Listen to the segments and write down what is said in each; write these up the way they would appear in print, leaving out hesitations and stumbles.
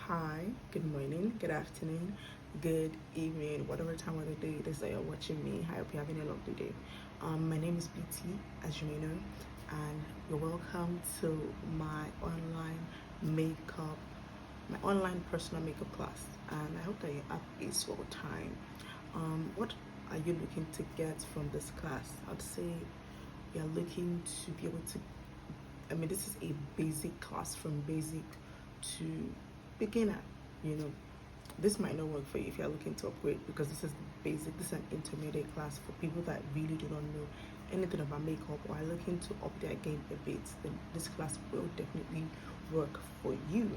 hi, good morning, good afternoon, good evening, whatever time of the day it is that you're watching me. I hope you're having a lovely day. My name is BT, as you may know, and you're welcome to makeup, my online personal makeup class. And I hope that you have a swell time. What are you looking to get from this class? I'd say you're looking to be able to. This is a basic class from basic to beginner. This might not work for you if you're looking to upgrade, because this is basic. This is an intermediate class for people that really do not know anything about makeup or are looking to up their game a bit. Then this class will definitely work for you.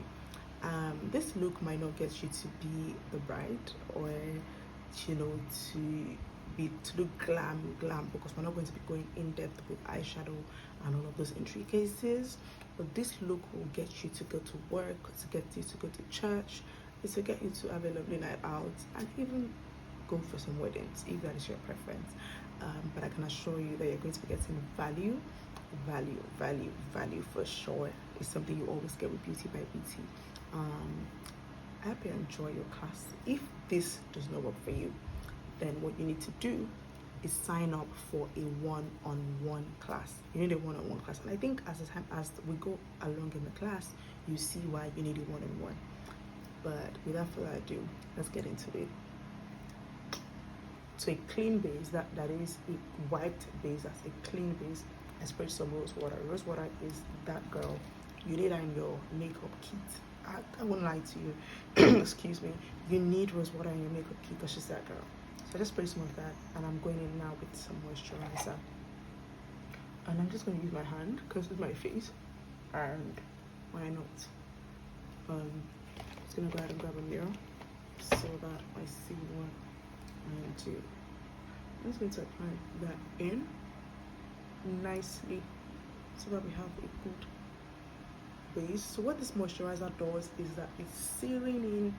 This look might not get you to be the bride, or to look glam, because we're not going to be going in depth with eyeshadow and all of those intricacies. But this look will get you to go to work, to get you to go to church, to get you to have a lovely night out, and even go for some weddings if that is your preference. But I can assure you that you're going to be getting value for sure. It's something you always get with Beauty by BT. I hope you enjoy your class. If this does not work for you, then what you need to do is sign up for a one-on-one class. You need a one-on-one class, and I think as we go along in the class, you see why you need a one-on-one. But without further ado, let's get into it. So a clean base, that is a wiped base, that's a clean base. I sprayed some rose water. Rose water is that girl. You need that in your makeup kit. I won't lie to you. Excuse me. You need rose water in your makeup kit because she's that girl. So I just spray some of that, and I'm going in now with some moisturizer. And I'm just going to use my hand because it's my face, and why not? I'm just going to go ahead and grab a mirror so that I see what I need to. I'm just going to apply that in nicely so that we have a good base. So what this moisturizer does is that it's sealing in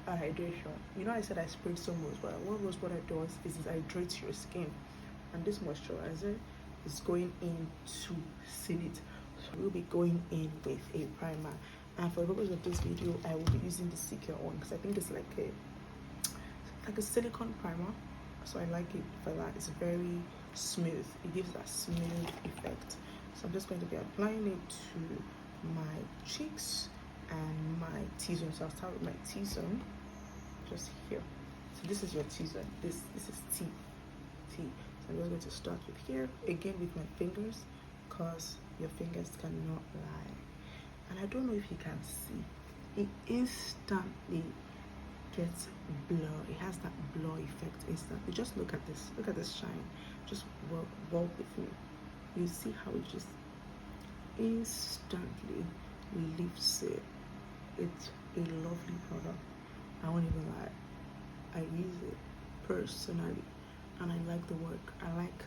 a hydration. I said I sprayed some rose water. What rose water does is it hydrates your skin, and this moisturizer is going in to seal it. So we'll be going in with a primer, and for the purpose of this video I will be using the secure one because I think it's like a silicone primer, so I like it for that. It's very smooth. It gives that smooth effect. So I'm just going to be applying it to my cheeks and my T-zone. So I'll start with my T-zone, just here. So this is your T-zone. This is T. So I'm just going to start with here, again with my fingers, because your fingers cannot lie. And I don't know if you can see, it instantly gets blur. It has that blur effect instantly. Just look at this shine. Just walk with me. You see how it just instantly lifts it. It's a lovely product. I won't even lie. I use it personally, and I like the work. I like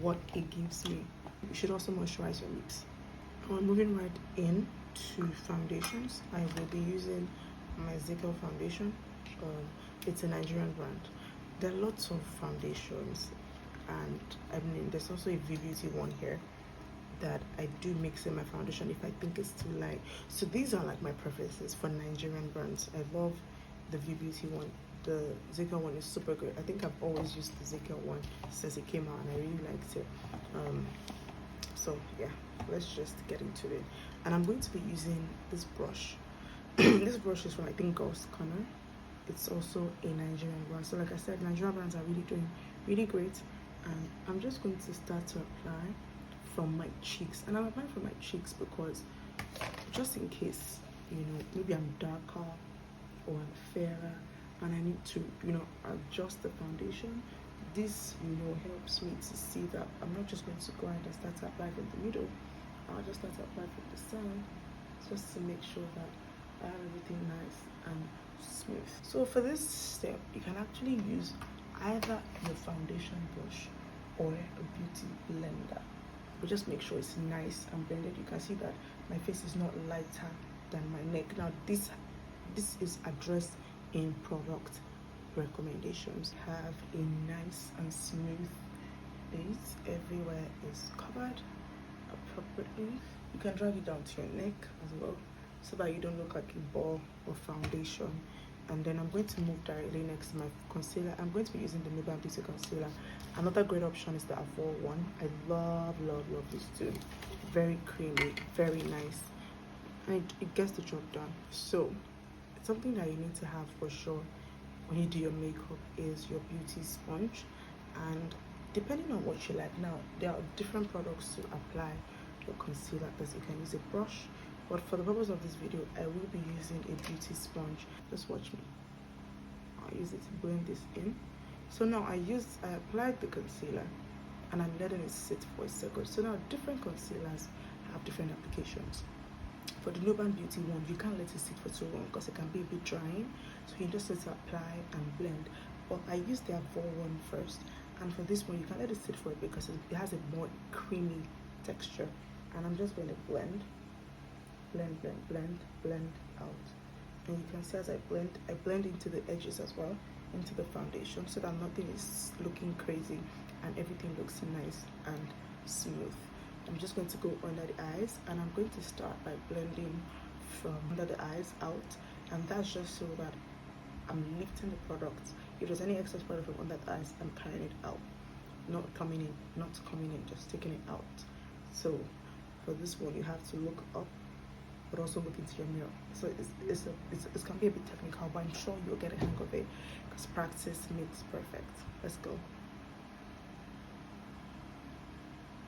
what it gives me. You should also moisturize your lips. I'm moving right in to foundations. I will be using my Zickel foundation. It's a Nigerian brand. There are lots of foundations, and there's also a VBeauty one here that I do mix in my foundation if I think it's too light. So these are like my preferences for Nigerian brands. I love the VBeauty one. The Zickel one is super good. I think I've always used the Zickel one since it came out, and I really liked it. So yeah, let's just get into it. And I'm going to be using this brush. This brush is from, I think, Girls Corner. It's also a Nigerian brand. So like I said, Nigerian brands are really doing really great. And I'm just going to start to apply from my cheeks. And I'm applying from my cheeks because just in case, maybe I'm darker or I'm fairer and I need to, adjust the foundation. This, helps me to see that I'm not just going to go ahead and start to apply from the middle. I'll just start to apply from the side, just to make sure that I have everything nice and smooth. So for this step, you can actually use either your foundation brush or a beauty blender. But just make sure it's nice and blended. You can see that my face is not lighter than my neck. Now this is addressed in product recommendations. Have a nice and smooth base. Everywhere is covered appropriately. You can drag it down to your neck as well. so that you don't look like a ball of foundation. And then I'm going to move directly next to my concealer. I'm going to be using the Nuba Beauty Concealer. Another great option is the Avor one. I love this too. Very creamy, very nice, and it gets the job done. So something that you need to have for sure when you do your makeup is your beauty sponge. And depending on what you like, now there are different products to apply your concealer, because you can use a brush, but for the purpose of this video I will be using a beauty sponge. Just watch me. I'll use it to blend this in. So now I applied the concealer and I'm letting it sit for a second. So now different concealers have different applications. For the Nuban Beauty one, you can't let it sit for too long because it can be a bit drying, so you just need to apply and blend. But I used the Avor one first, and for this one you can let it sit for a bit because it has a more creamy texture. And I'm just going to blend out. And you can see as I blend into the edges as well, into the foundation, so that nothing is looking crazy and everything looks nice and smooth. I'm just going to go under the eyes, and I'm going to start by blending from under the eyes out, and that's just so that I'm lifting the product. If there's any excess product from under the eyes, I'm carrying it out, not coming in, just taking it out. So for this one you have to look up but also look into your mirror. So it can be a bit technical, but I'm sure you'll get a hang of it because practice makes perfect. Let's go.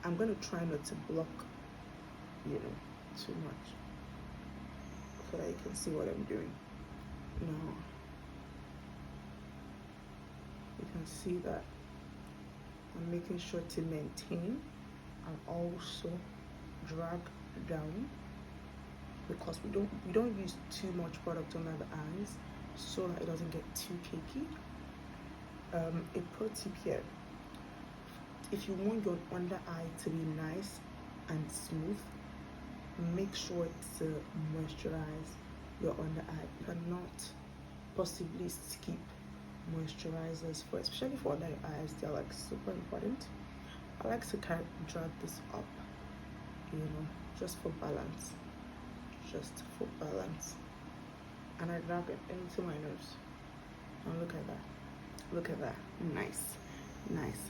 I'm going to try not to block, too much, so that you can see what I'm doing. Now, you can see that I'm making sure to maintain and also drag down, because we don't use too much product under the eyes so that it doesn't get too cakey. A pro tip here: if you want your under eye to be nice and smooth, make sure to moisturize your under eye. You cannot possibly skip moisturizers especially for under your eyes. They're like super important. I like to kind of drag this up, just for balance. And I drag it into my nose. And look at that. Nice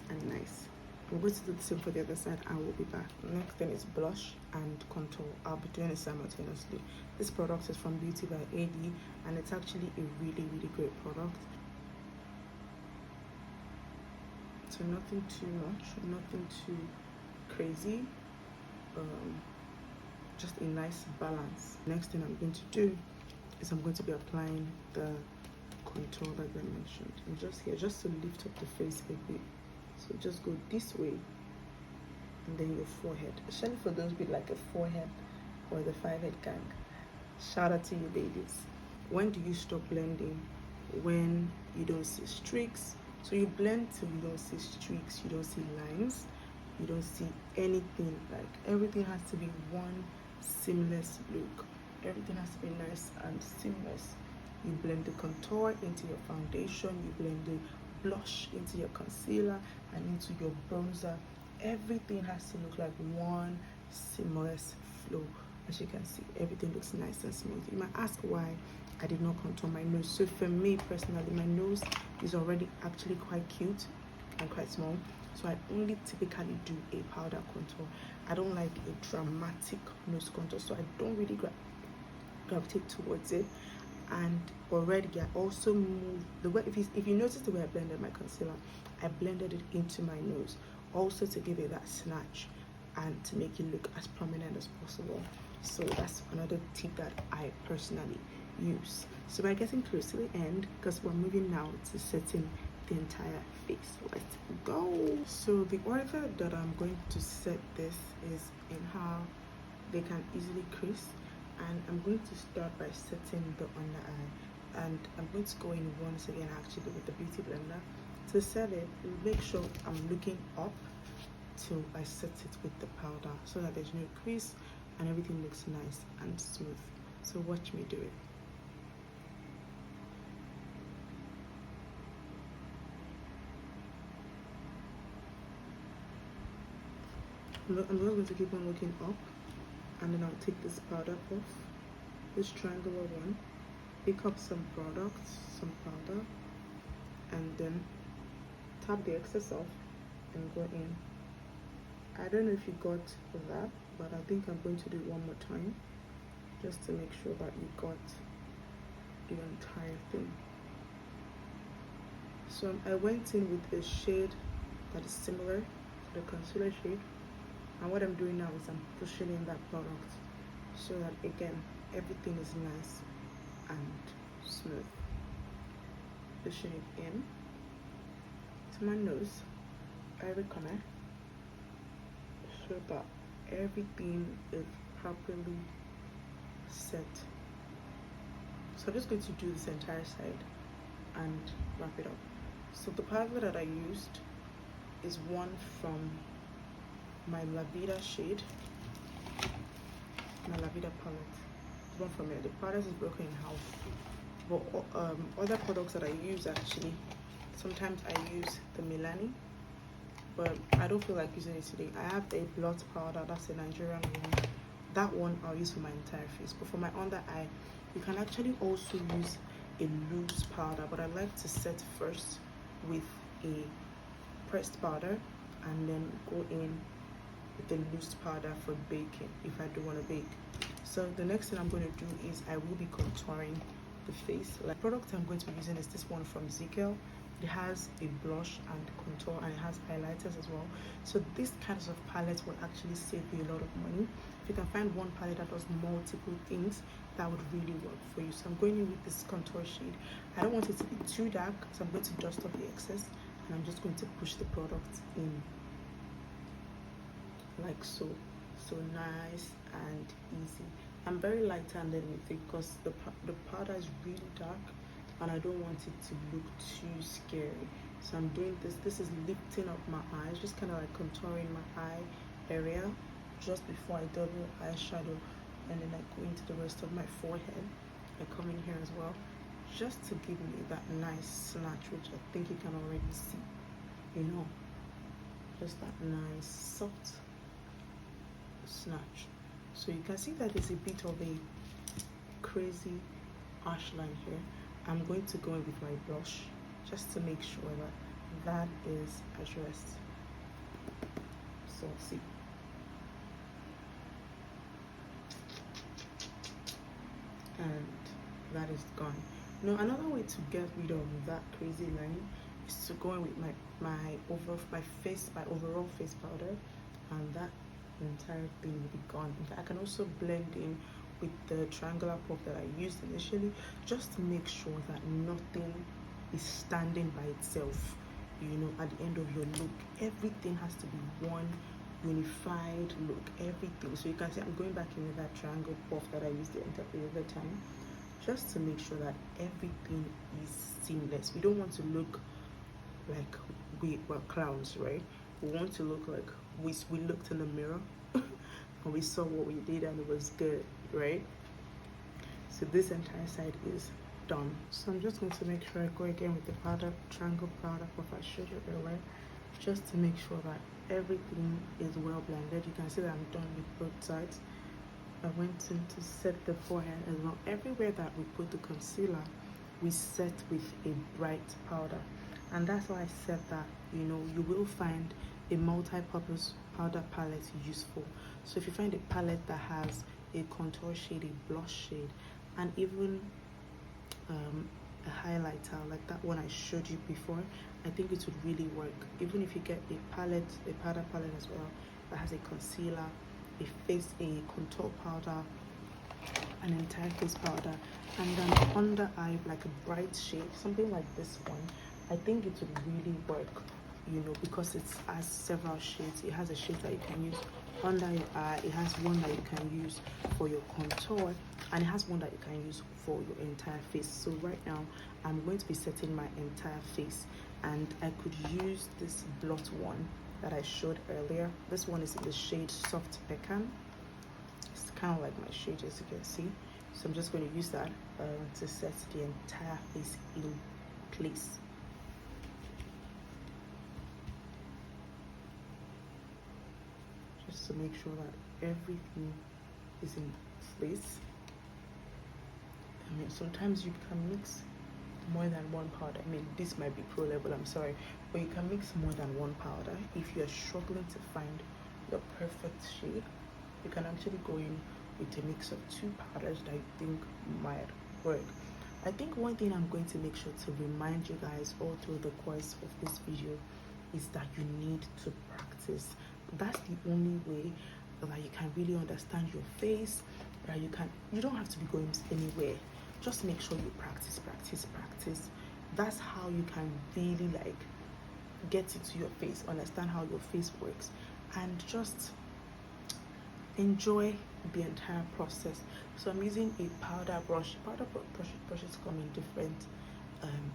and nice. I'm going to do the same for the other side and we'll be back. Next thing is blush and contour. I'll be doing it simultaneously. This product is from Beauty by AD, and it's actually a really great product. So nothing too much, nothing too crazy, just a nice balance. Next thing I'm going to do is I'm going to be applying the contour that I mentioned. I'm just here just to lift up the face a bit. So just go this way, and then your forehead, especially for those with like a forehead or the 5-head gang. Shout out to you ladies. When do you stop blending? When you don't see streaks. So you blend till you don't see streaks, you don't see lines, you don't see anything. Like everything has to be one seamless look. Everything has to be nice and seamless. You blend the contour into your foundation, you blend the blush into your concealer and into your bronzer. Everything has to look like one seamless flow. As you can see, everything looks nice and smooth. You might ask why I did not contour my nose. So for me personally, my nose is already actually quite cute and quite small, so I only typically do a powder contour. I don't like a dramatic nose contour, so I don't really gravitate towards it. And already I also moved the way, if you notice the way I blended my concealer, I blended it into my nose also to give it that snatch and to make it look as prominent as possible. So that's another tip that I personally use. So we're getting close to the end because we're moving now to setting the entire face. Let's go. So the order that I'm going to set this is in how they can easily crease, and I'm going to start by setting the under eye, and I'm going to go in once again actually with the beauty blender to set it. Make sure I'm looking up till I set it with the powder so that there's no crease and everything looks nice and smooth. So watch me do it. I'm just going to keep on looking up, and then I'll take this powder off this triangular one, pick up some products, some powder, and then tap the excess off and go in. I don't know if you got that, but I think I'm going to do it one more time just to make sure that you got the entire thing. So I went in with a shade that is similar to the concealer shade, and what I'm doing now is I'm pushing in that product so that again everything is nice and smooth. Pushing it in to my nose, every corner, so that everything is properly set. So I'm just going to do this entire side and wrap it up. So the powder that I used is one from my La Vida shade, my La Vida palette. It's one from it. The powder is broken in half. But other products that I use, actually, sometimes I use the Milani, but I don't feel like using it today. I have a blot powder, that's a Nigerian one. That one I'll use for my entire face, but for my under eye, you can actually also use a loose powder, but I like to set first with a pressed powder and then go in with the loose powder for baking if I do want to bake. So the next thing I'm going to do is I will be contouring the face. Like, the product I'm going to be using is this one from Zickel. It has a blush and contour, and it has highlighters as well. So this kinds of palettes will actually save you a lot of money. If you can find one palette that does multiple things, that would really work for you. So I'm going in with this contour shade. I don't want it to be too dark, so I'm going to dust off the excess, and I'm just going to push the product in like so. So nice and easy. I'm very light-handed with it because the powder is really dark and I don't want it to look too scary. So I'm doing this. This is lifting up my eyes, just kind of like contouring my eye area just before I double eyeshadow, and then I go into the rest of my forehead. I come in here as well, just to give me that nice snatch, which I think you can already see, you know, just that nice soft snatch. So you can see that there's a bit of a crazy arch line here. I'm going to go in with my blush just to make sure that that is addressed. So see, and that is gone. Now another way to get rid of that crazy line is to go in with my overall face powder, and that entire thing will be gone. In fact, I can also blend in with the triangular puff that I used initially, just to make sure that nothing is standing by itself. You know, at the end of your look, everything has to be one unified look, everything. So you can see I'm going back in with that triangle puff that I used the other time, just to make sure that everything is seamless. We don't want to look like we were clowns, right? We want to look like we looked in the mirror and we saw what we did and it was good, right? So this entire side is done. So I'm just going to make sure I go again with the powder, triangle powder puff I showed you earlier, just to make sure that everything is well blended. You can see that I'm done with both sides. I went in to set the forehead as well. Everywhere that we put the concealer, we set with a bright powder, and that's why I said that, you know, you will find a multi-purpose powder palette useful. So if you find a palette that has a contour shade, a blush shade, and even a highlighter like that one I showed you before, I think it would really work. Even if you get a powder palette as well that has a concealer, a contour powder, an entire face powder, and then under eye like a bright shade, something like this one, I think it would really work, you know, because it has several shades. It has a shade that you can use under your eye, it has one that you can use for your contour, and it has one that you can use for your entire face. So right now I'm going to be setting my entire face, and I could use this blot one that I showed earlier. This one is in the shade Soft Pecan. It's kind of like my shade, as you can see. So I'm just going to use that to set the entire face in place. Just to make sure that everything is in place. I mean, sometimes you can mix more than one powder. I mean, this might be pro level, I'm sorry, but you can mix more than one powder. If you're struggling to find your perfect shade, you can actually go in with a mix of two powders that you think might work. I think one thing I'm going to make sure to remind you guys all through the course of this video is that you need to practice. That's the only way that you can really understand your face, that you don't have to be going anywhere. Just make sure you practice. That's how you can really like get into your face, understand how your face works, and just enjoy the entire process. So I'm using a powder brush. Brushes come in different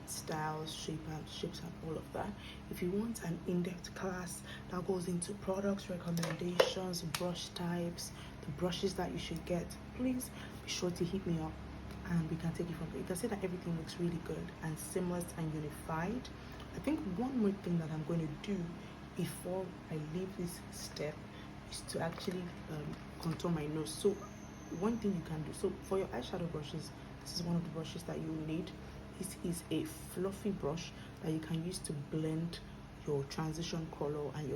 styles, shapes and all of that. If you want an in-depth class that goes into products, recommendations, brush types, the brushes that you should get, please be sure to hit me up and we can take it from there. You can see that everything looks really good and seamless and unified. I think one more thing that I'm going to do before I leave this step is to actually contour my nose. So one thing you can do, so for your eyeshadow brushes, this is one of the brushes that you need. This is a fluffy brush that you can use to blend your transition color and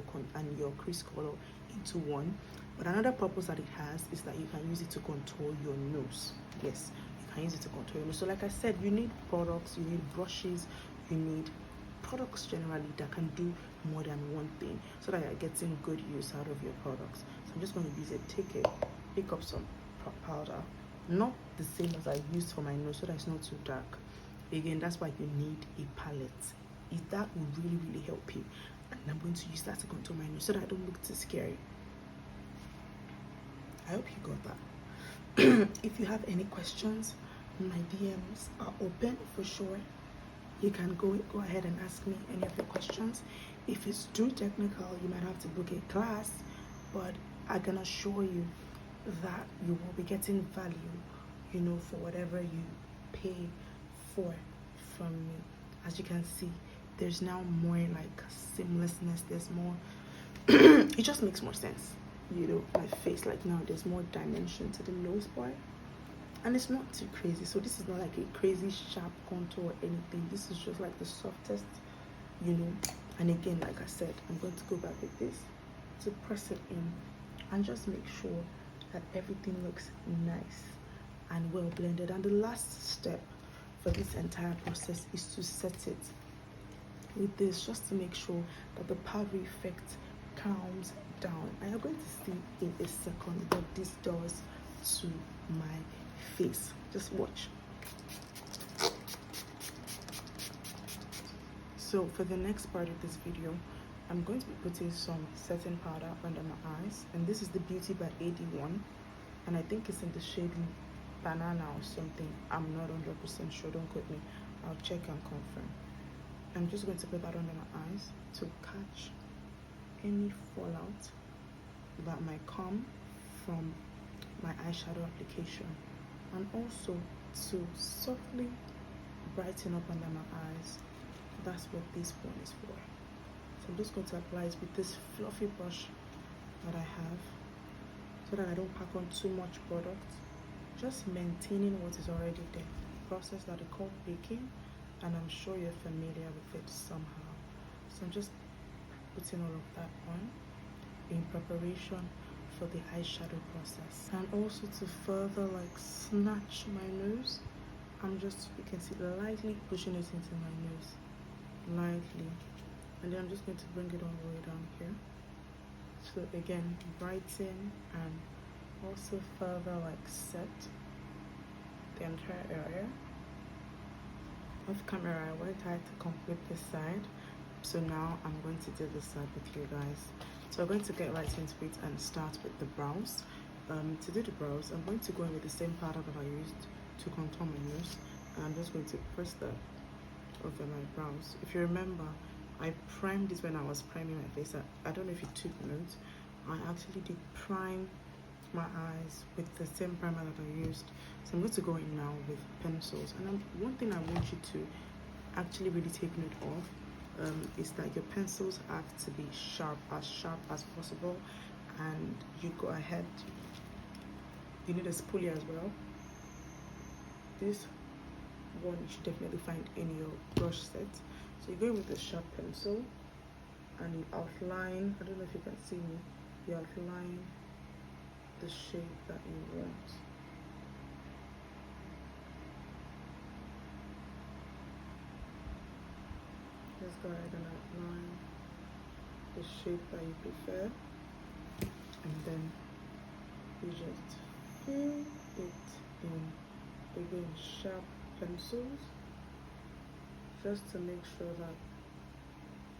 your crease color into one. But another purpose that it has is that you can use it to contour your nose. Yes, you can use it to contour your nose. So like I said, you need products, you need brushes, you need products generally that can do more than one thing, so that you're getting good use out of your products. So I'm just going to use it. Pick up some powder, not the same as I used for my nose, so that it's not too dark. Again, that's why you need a palette. That will really help you. And I'm going to use that to contour my nose so that I don't look too scary. I hope you got that. If you have any questions, my DMs are open for sure. You can go ahead and ask me any of your questions. If it's too technical, you might have to book a class, but I can assure you that you will be getting value, for whatever you pay for from me. As you can see, there's now more like seamlessness. There's more it just makes more sense. My face, like now there's more dimension to the nose part, and it's not too crazy. So this is not like a crazy sharp contour or anything. This is just like the softest, and again, like I said, I'm going to go back with this to press it in and just make sure that everything looks nice and well blended. And the last step for this entire process is to set it with this, just to make sure that the powdery effect calms down. And you're going to see in a second what this does to my face. Just watch. So for the next part of this video, I'm going to be putting some setting powder under my eyes, and this is the Beauty by AD1, and I think it's in the shade Banana or something. I'm not 100% sure, don't quote me. I'll check and confirm. I'm just going to put that under my eyes to catch any fallout that might come from my eyeshadow application, and also to softly brighten up under my eyes. That's what this one is for. So I'm just going to apply it with this fluffy brush that I have, so that I don't pack on too much product, just maintaining what is already there. Process that I call baking, and I'm sure you're familiar with it somehow. So I'm just putting all of that on in preparation for the eyeshadow process. And also to further like snatch my nose, I'm just, you can see, lightly pushing it into my nose, lightly, and then I'm just going to bring it all the way down here. So again, brighten and also further like set the entire area. Off camera, I went ahead to complete this side, so now I'm going to do this side with you guys. So I'm going to get right into it and start with the brows. To do the brows, I'm going to go in with the same powder that I used to contour my nose, and I'm just going to press that over my brows. If you remember, I primed this when I was priming my face. I don't know if you took notes. I actually did prime my eyes with the same primer that I used. So I'm going to go in now with pencils. And one thing I want you to actually really take note of is that your pencils have to be sharp as possible. And you go ahead. You need a spoolie as well. This one you should definitely find in your brush set. So you go in with a sharp pencil and you outline, I don't know if you can see me, you outline the shape that you want. Just go ahead and outline the shape that you prefer, and then you just fill it in, again, sharp pencils, just to make sure that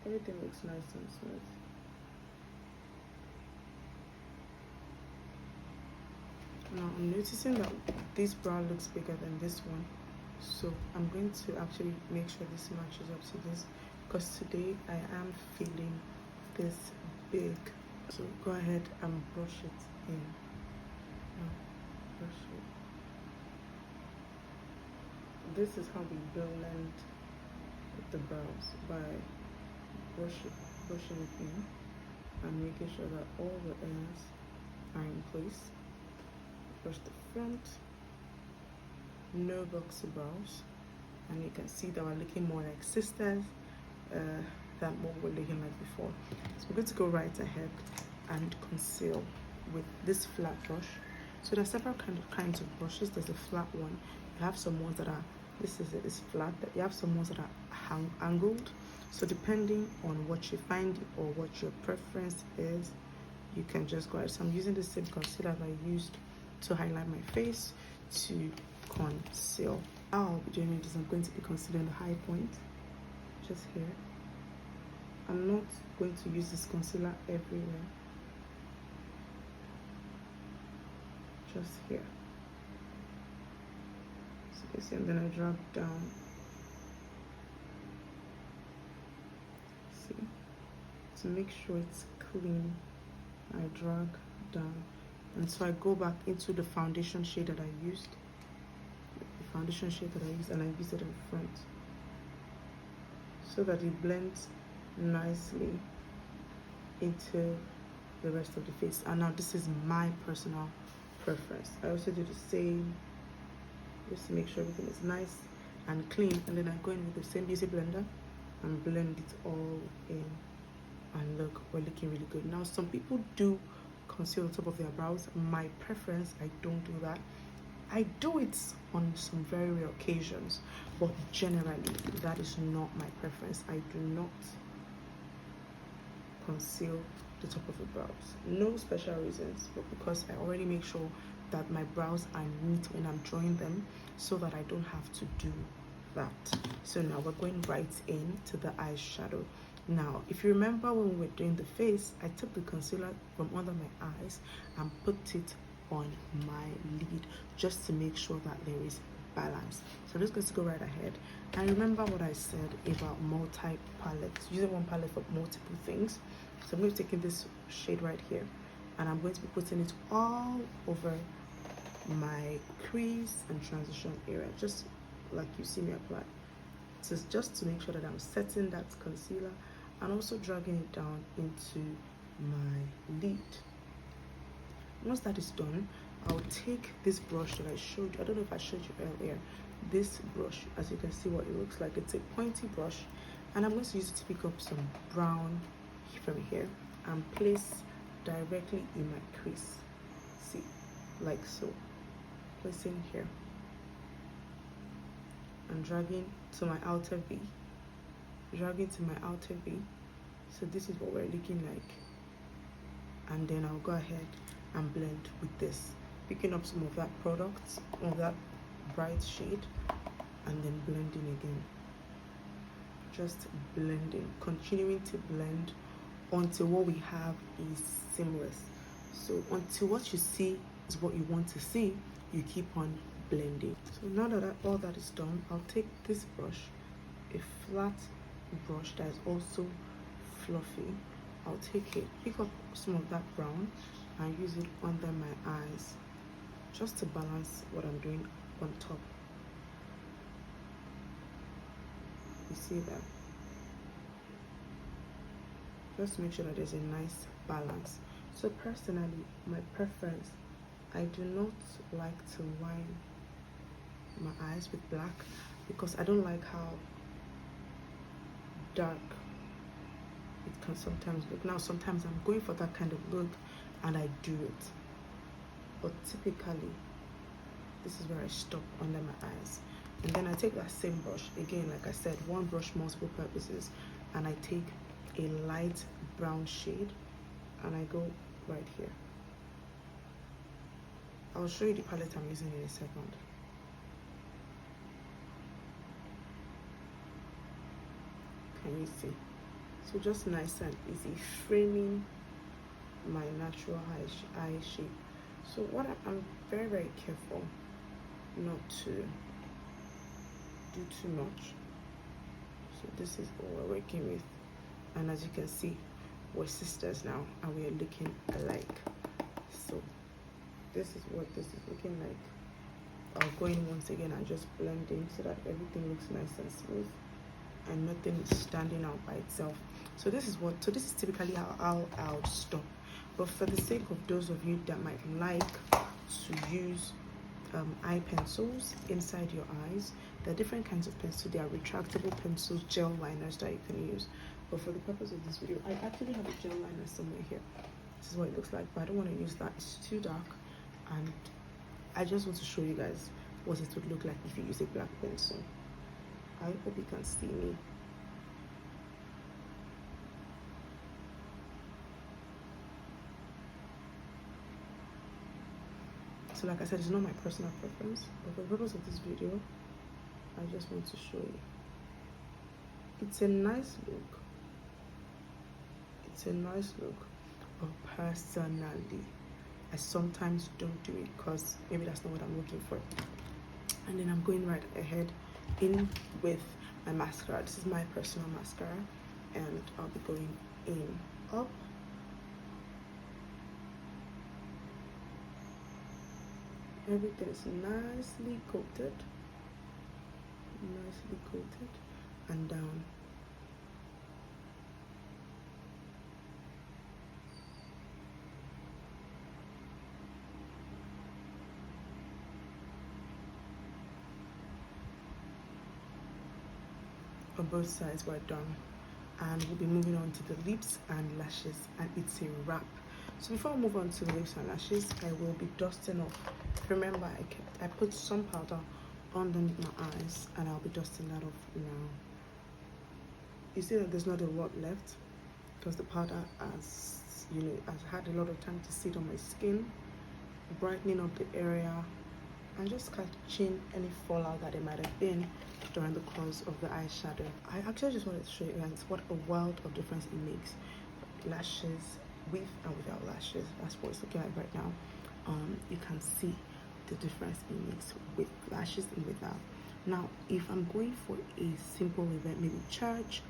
everything looks nice and smooth. Now I'm noticing that this brow looks bigger than this one, so I'm going to actually make sure this matches up to this, because today I am feeling this big. So go ahead and brush it in. Now, brush it. This is how we blend the brows, by brushing it in and making sure that all the ends are in place. Brush the front, no boxy brows, and you can see that we're looking more like sisters than what we're looking like before. So we're going to go right ahead and conceal with this flat brush. So there's several kinds of brushes. There's a flat one. You have some ones that are, this is flat. You have some ones that are angled. So depending on what you find or what your preference is, you can just go ahead. So I'm using the same concealer that I used to highlight my face to conceal. How I'll be doing it is I'm going to be concealing the high point just here. I'm not going to use this concealer everywhere, just here. So you can see, and then I drag down. See, to make sure it's clean, I drag down. And so I go back into the foundation shade that I used, and I use it in front so that it blends nicely into the rest of the face. And now this is my personal preference. I also do the same, just to make sure everything is nice and clean, and then I go in with the same beauty blender and blend it all in, and look, we're looking really good. Now some people do conceal the top of their brows. My preference, I don't do that. I do it on some very rare occasions, but generally that is not my preference. I do not conceal the top of the brows. No special reasons, but because I already make sure that my brows are neat when I'm drawing them, so that I don't have to do that. So now we're going right into the eyeshadow. Now, if you remember when we were doing the face, I took the concealer from under my eyes and put it on my lid, just to make sure that there is balance. So I'm just going to go right ahead. And remember what I said about multi-palettes, using one palette for multiple things. So I'm going to be taking this shade right here, and I'm going to be putting it all over my crease and transition area, just like you see me apply. So it's just to make sure that I'm setting that concealer and also dragging it down into my lid. Once that is done, I'll take this brush that I showed you. I don't know if I showed you earlier. This brush, as you can see what it looks like, it's a pointy brush, and I'm going to use it to pick up some brown from here and place directly in my crease. See, like so. Placing here and dragging to my outer V. So this is what we're looking like. And then I'll go ahead and blend with this, picking up some of that product, of that bright shade, and then blending again. Just blending, continuing to blend until what we have is seamless. So until what you see is what you want to see, you keep on blending. So now that all that is done, I'll take this brush, a flat brush that is also fluffy. I'll take it, pick up some of that brown and use it under my eyes, just to balance what I'm doing on top. You see that? Just to make sure that there's a nice balance. So personally, my preference, I do not like to line my eyes with black. because I don't like how dark it can sometimes look. Now sometimes I'm going for that kind of look and I do it, but typically this is where I stop under my eyes. And then I take that same brush again, like I said, one brush, multiple purposes, and I take a light brown shade and I go right here. I'll show you the palette I'm using in a second. Can you see? So just nice and easy, framing my natural eye shape. So what I'm very, very careful not to do too much. So this is what we're working with, and as you can see, we're sisters now and we're looking alike. So this is what this is looking like. I'll go in once again and just blend in so that everything looks nice and smooth and nothing is standing out by itself. So this is typically how I'll stop. But for the sake of those of you that might like to use eye pencils inside your eyes, there are different kinds of pencils. There are retractable pencils, gel liners that you can use. But for the purpose of this video, I actually have a gel liner somewhere here. This is what it looks like, but I don't want to use that. It's too dark, and I just want to show you guys what it would look like if you use a black pencil. I hope you can see me. So like I said, it's not my personal preference, but for the purpose of this video, I just want to show you. It's a nice look. It's a nice look, but personally, I sometimes don't do it because maybe that's not what I'm looking for. And then I'm going right ahead in with my mascara. This is my personal mascara, and I'll be going in up. Everything is nicely coated, and down. On both sides we're done, and we'll be moving on to the lips and lashes, and it's a wrap. So before I move on to the lips and lashes, I will be dusting off. Remember, I put some powder underneath my eyes, and I'll be dusting that off now. You see that there's not a lot left because the powder has had a lot of time to sit on my skin, brightening up the area and just catching any fallout that it might have been during the course of the eyeshadow. I actually just wanted to show you guys what a world of difference it makes. Lashes with and without lashes, that's what it's looking like right now. You can see the difference it makes with lashes and without. Now if I'm going for a simple event, maybe church,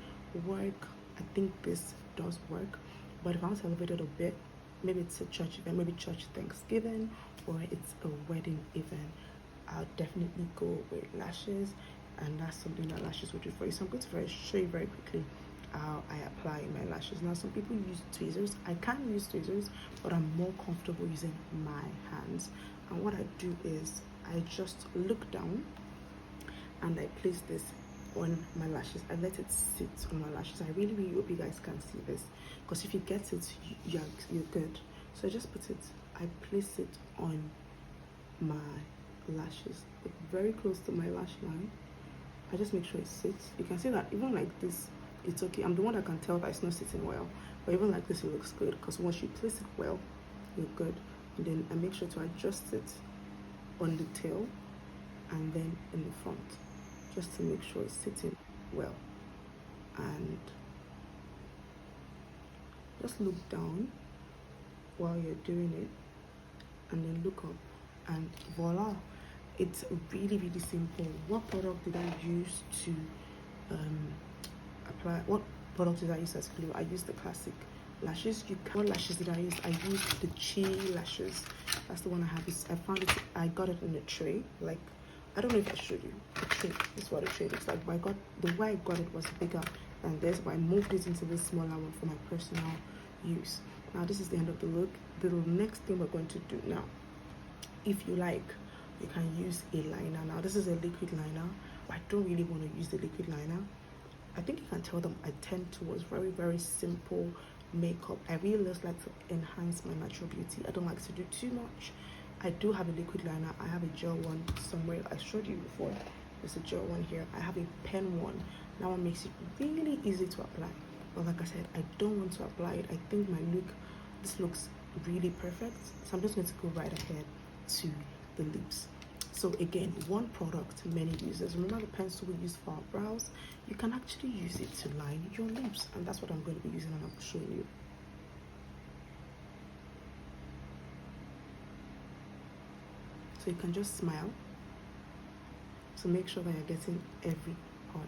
work, I think this does work. But if I want to elevate it a bit, maybe it's a church event, maybe church Thanksgiving, or it's a wedding event, I'll definitely go with lashes, and that's something that lashes will do for you. So I'm going to show you very quickly how I apply my lashes. Now some people use tweezers. I can use tweezers, but I'm more comfortable using my hands. And what I do is I just look down and I place this on my lashes. I let it sit on my lashes. I really hope you guys can see this, because if you get it, you're good. So I just put it, I place it on my lashes, like very close to my lash line. I just make sure it sits. You can see that even like this, it's okay. I'm the one that can tell that it's not sitting well, but even like this, it looks good, because once you place it well, you're good. And then I make sure to adjust it on the tail and then in the front, just to make sure it's sitting well. And just look down while you're doing it, and then look up, and voila, it's really simple. What product did I use to apply? What product did I use as glue? I used the classic lashes. What lashes did I use? I used the Chi lashes. That's the one I have. I found it, I got it in a tray. Like, I don't know if I showed you the tray. This is what a tray looks like, but the way I got it was bigger than this, but I moved it into this smaller one for my personal use. Now this is the end of the look. The next thing we're going to do now, if you like, you can use a liner. Now this is a liquid liner. I don't really want to use the liquid liner. I think you can tell them I tend towards very, very simple makeup. I really just like to enhance my natural beauty. I don't like to do too much. I do have a liquid liner. I have a gel one somewhere. I showed you before. There's a gel one here. I have a pen one. That one makes it really easy to apply. But like I said, I don't want to apply it. I think this looks really perfect. So I'm just going to go right ahead to the lips. So again, one product, many uses. Remember the pencil we use for our brows? You can actually use it to line your lips, and that's what I'm going to be using and I'm showing you. So you can just smile. So make sure that you're getting every part.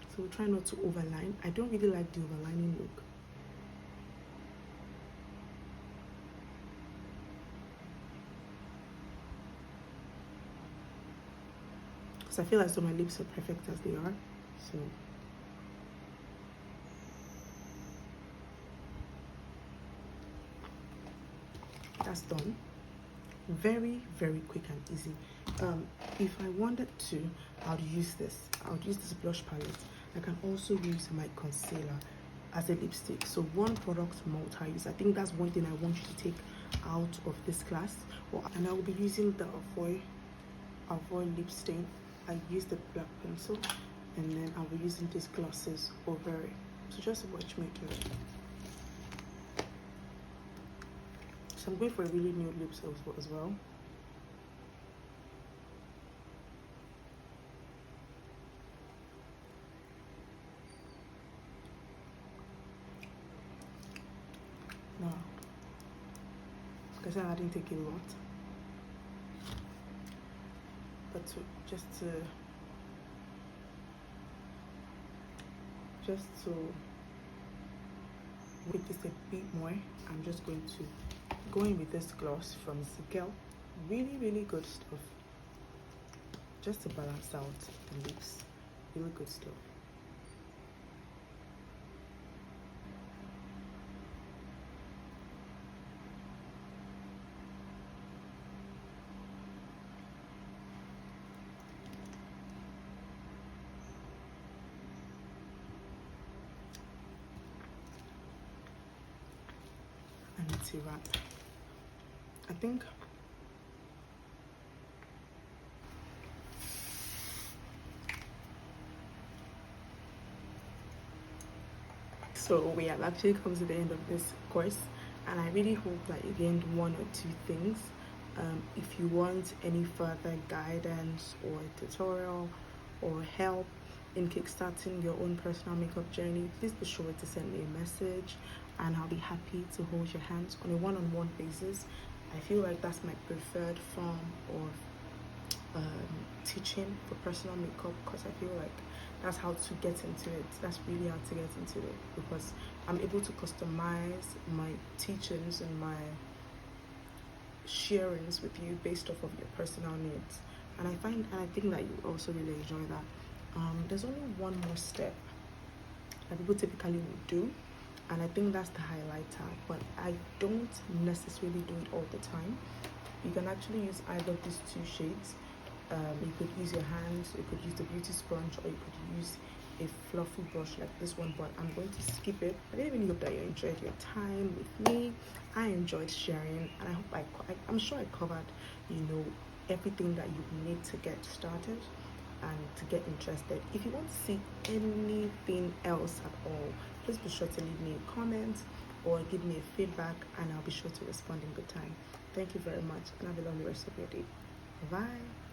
So we'll try not to overline. I don't really like the overlining look. Because I feel like so my lips are perfect as they are. So that's done. Very, very quick and easy. If I wanted to, I would use this blush palette. I can also use my concealer as a lipstick. So one product, multi-use. I think that's one thing I want you to take out of this class. And I will be using the avoid lip stain. I use the black pencil, and then I'll be using these glosses over it. So just watch me do it. So I'm going for a really nude lips as well. Now, because I didn't take a lot, but just to make this a bit more, I'm just going to go in with this gloss from Zigel. Really, really good stuff. Just to balance out the lips. Really good stuff. And it's a wrap. I think so we have actually come to the end of this course, and I really hope that you gained one or two things. If you want any further guidance or tutorial or help in kickstarting your own personal makeup journey, please be sure to send me a message, and I'll be happy to hold your hands on a one-on-one basis. I feel like that's my preferred form of teaching for personal makeup, because I feel like that's how to get into it. That's really how to get into it, because I'm able to customize my teachings and my sharings with you based off of your personal needs. And I think that you also really enjoy that. There's only one more step that people typically would do, and I think that's the highlighter, but I don't necessarily do it all the time. You can actually use either of these two shades. You could use your hands, you could use the beauty sponge, or you could use a fluffy brush like this one, but I'm going to skip it. I really hope that you enjoyed your time with me. I enjoyed sharing, and I hope I'm sure I covered, everything that you need to get started and to get interested. If you want to see anything else at all, please be sure to leave me a comment or give me a feedback, and I'll be sure to respond in good time. Thank you very much, and have a lovely rest of your day. Bye.